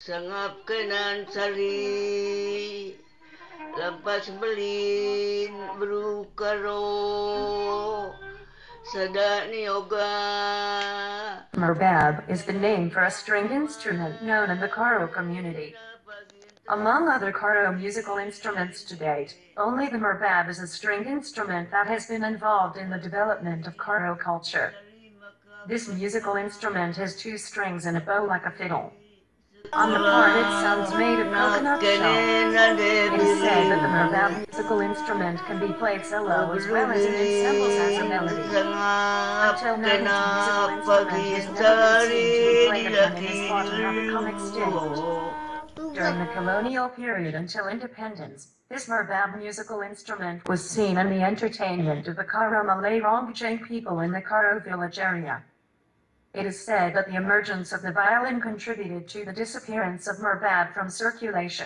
Sangap kanan sari, lampas belin berukaro, sadani yoga. Murbab is the name for a stringed instrument known in the Karo community. Among other Karo musical instruments to date, only the murbab is a stringed instrument that has been involved in the development of Karo culture. This musical instrument has 2 strings and a bow like a fiddle. On the part it sounds made of coconut shell. It is said that the murbab musical instrument can be played solo as well as in ensembles as a melody. Until now this musical instrument has never been seen to be played again and has fought and have become extinct. During the colonial period until independence, this murbab musical instrument was seen in the entertainment of the Karo Malay Rongjeng people in the Karo village area. It is said that the emergence of the violin contributed to the disappearance of murbab from circulation.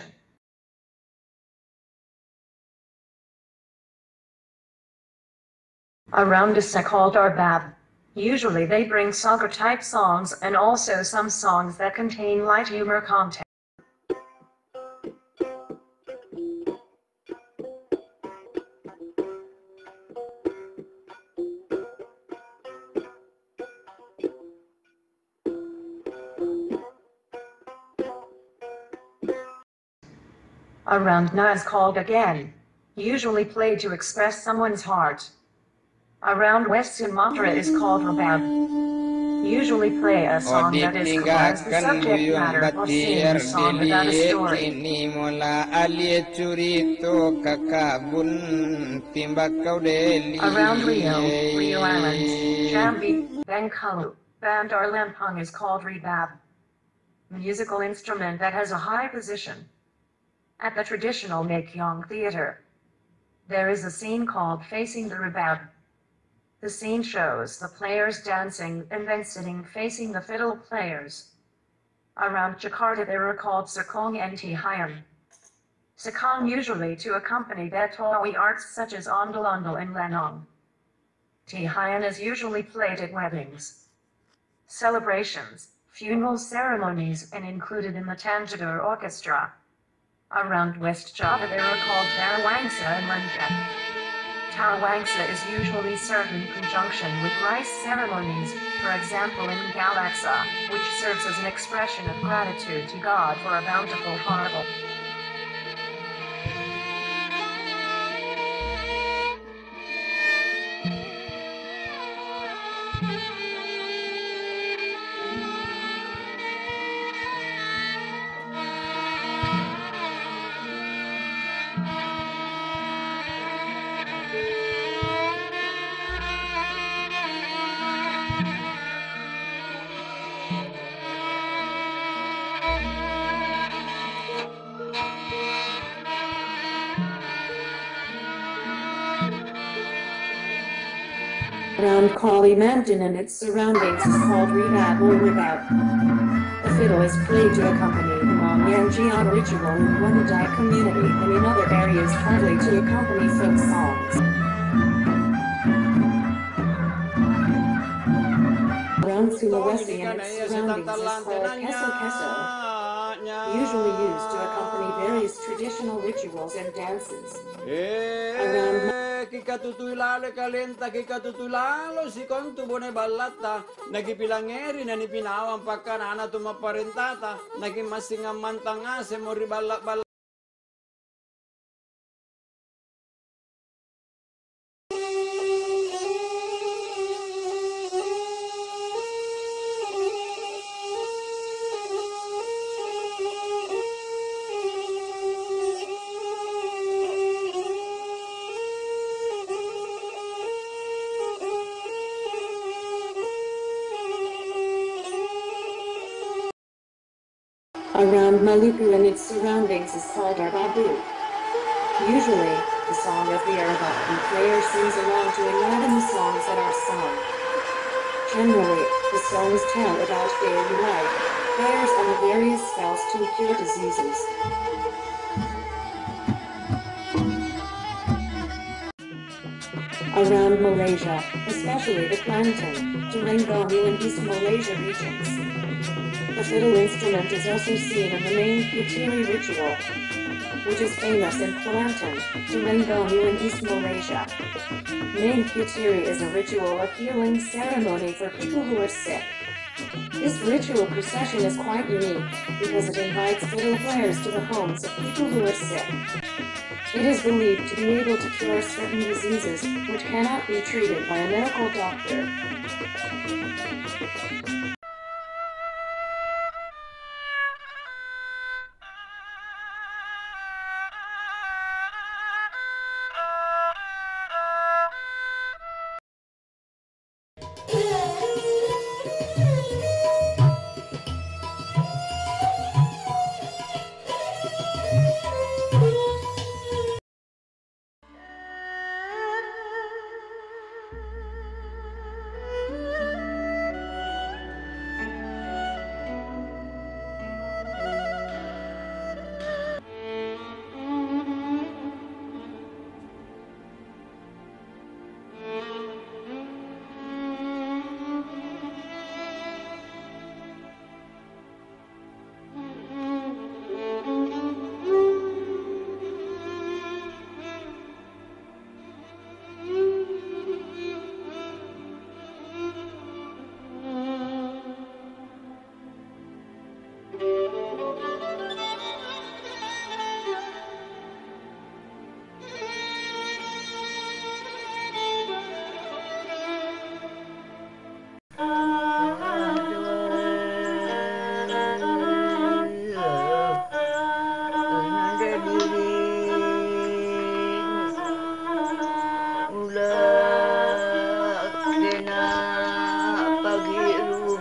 Around is called arbab. Usually they bring soccer-type songs and also some songs that contain light humor content. Around na is called again, usually played to express someone's heart. Around West Sumatra is called rabab. Usually play a song that is cool as the subject matter or sing a song without a story. Around Rio Islands, Jambi, Bengkulu, Bandar Lampung is called rebab. Musical instrument that has a high position. At the traditional Makyong Theater, there is a scene called Facing the Rebab. The scene shows the players dancing and then sitting facing the fiddle players. Around Jakarta they are called Sekong and Tihayan. Sekong usually to accompany Betawi arts such as Ondel-Ondel and Lenong. Tihayan is usually played at weddings, celebrations, funeral ceremonies and included in the Tanjore Orchestra. Around West Java they are called Tarawangsa and Lenjet. Tarawangsa is usually served in conjunction with rice ceremonies, for example in Galaksa, which serves as an expression of gratitude to God for a bountiful harvest. Around Kalimantan and its surroundings is called rebab or rebab. The fiddle is played to accompany the Mongyanjian ritual in Wannadai community and in other areas partly to accompany folk songs. Around Sulawesi and its surroundings is called keso-keso, usually used to accompany various traditional rituals and dances. Around kikatutuy lalo kalenta kikatutuy lalo si kontu bone ballata nagipilangeri na ni pinawang pagkanana tumaparentata nagimasingang mantanga se mori balla. Around Maluku and its surroundings is called Arbabu. Usually, the song of the Arbabu player sings along to enliven the songs that are sung. Generally, the songs tell about daily life, prayers and the various spells to cure diseases. Around Malaysia, especially the Kelantan, Terengganu and East Malaysia regions, The fiddle instrument is also seen in the main Putiri ritual, which is famous in Kelantan, Terengganu in East Malaysia. Main Putiri is a ritual of healing ceremony for people who are sick. This ritual procession is quite unique, because it invites fiddle players to the homes of people who are sick. It is believed to be able to cure certain diseases, which cannot be treated by a medical doctor.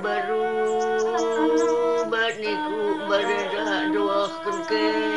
Baru bat niku barada doa ke